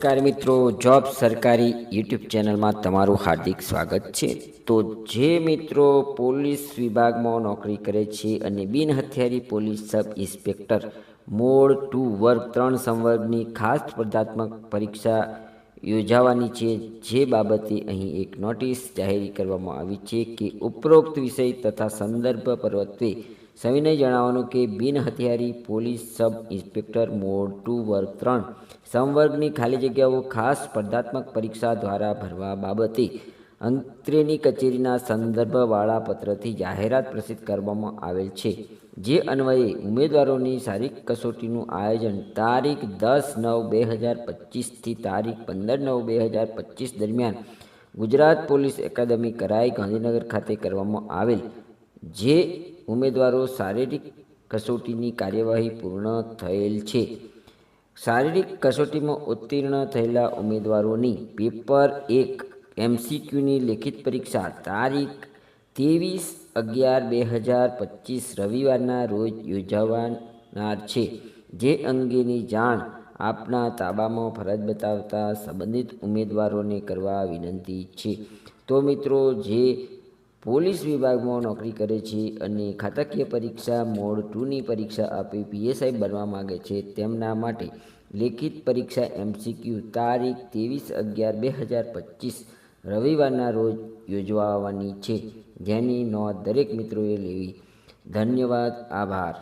નમસ્કાર મિત્રો, જોબ સરકારી યુટ્યુબ ચેનલમાં તમારું હાર્દિક સ્વાગત છે। તો જે મિત્રો પોલીસ વિભાગમાં નોકરી કરે છે અને બિન હથિયારી પોલીસ સબ ઇન્સ્પેક્ટર મોડ 2 વર્ગ 3 સંવર્ગની ખાસ સ્પર્ધાત્મક પરીક્ષા યોજાવાની છે, જે બાબતે અહીં એક નોટિસ જાહેર કરવામાં આવી છે કે ઉપરોક્ત વિષય તથા સંદર્ભ પર્વતે સવિનય જણાવવાનું કે બિન હથિયારી પોલીસ સબ ઇન્સ્પેક્ટર મોડ 2 વર્ગ 3 સંવર્ગની ખાલી જગ્યાઓ ખાસ સ્પર્ધાત્મક પરીક્ષા દ્વારા ભરવા બાબતે અંત્રેની કચેરીના સંદર્ભવાળા પત્રથી જાહેરાત પ્રસિદ્ધ કરવામાં આવેલ છે, જે અન્વયે ઉમેદવારોની શારીરિક કસોટીનું આયોજન તારીખ 10/9/2025 તારીખ 15/9/2025 દરમિયાન ગુજરાત પોલીસ એકેડમી કરાઈ ગાંધીનગર ખાતે કરવામાં આવેલ। જે ઉમેદવારો શારીરિક કસોટીની કાર્યવાહી પૂર્ણ થયેલ છે, શારીરિક કસોટીમાં ઉત્તીર્ણ થયેલા ઉમેદવારોની પેપર 1 MCQની લેખિત પરીક્ષા તારીખ 23/11/2025 રવિવારના રોજ યોજાનાર છે, જે અંગેની જાણ આપના તાબામાં ફરજ બજાવતા સંબંધિત ઉમેદવારોને કરવા વિનંતી છે। તો મિત્રો, જે પોલીસ વિભાગમાં નોકરી કરે છે અને ખાતાકીય પરીક્ષા મોડ 2ની પરીક્ષા આપી PSI બનવા માગે છે, તેમના માટે લેખિત પરીક્ષા MCQ તારીખ 23/11/2025 રવિવારના રોજ યોજવાની છે, જેની નોંધ દરેક મિત્રોએ લેવી। ધન્યવાદ, આભાર।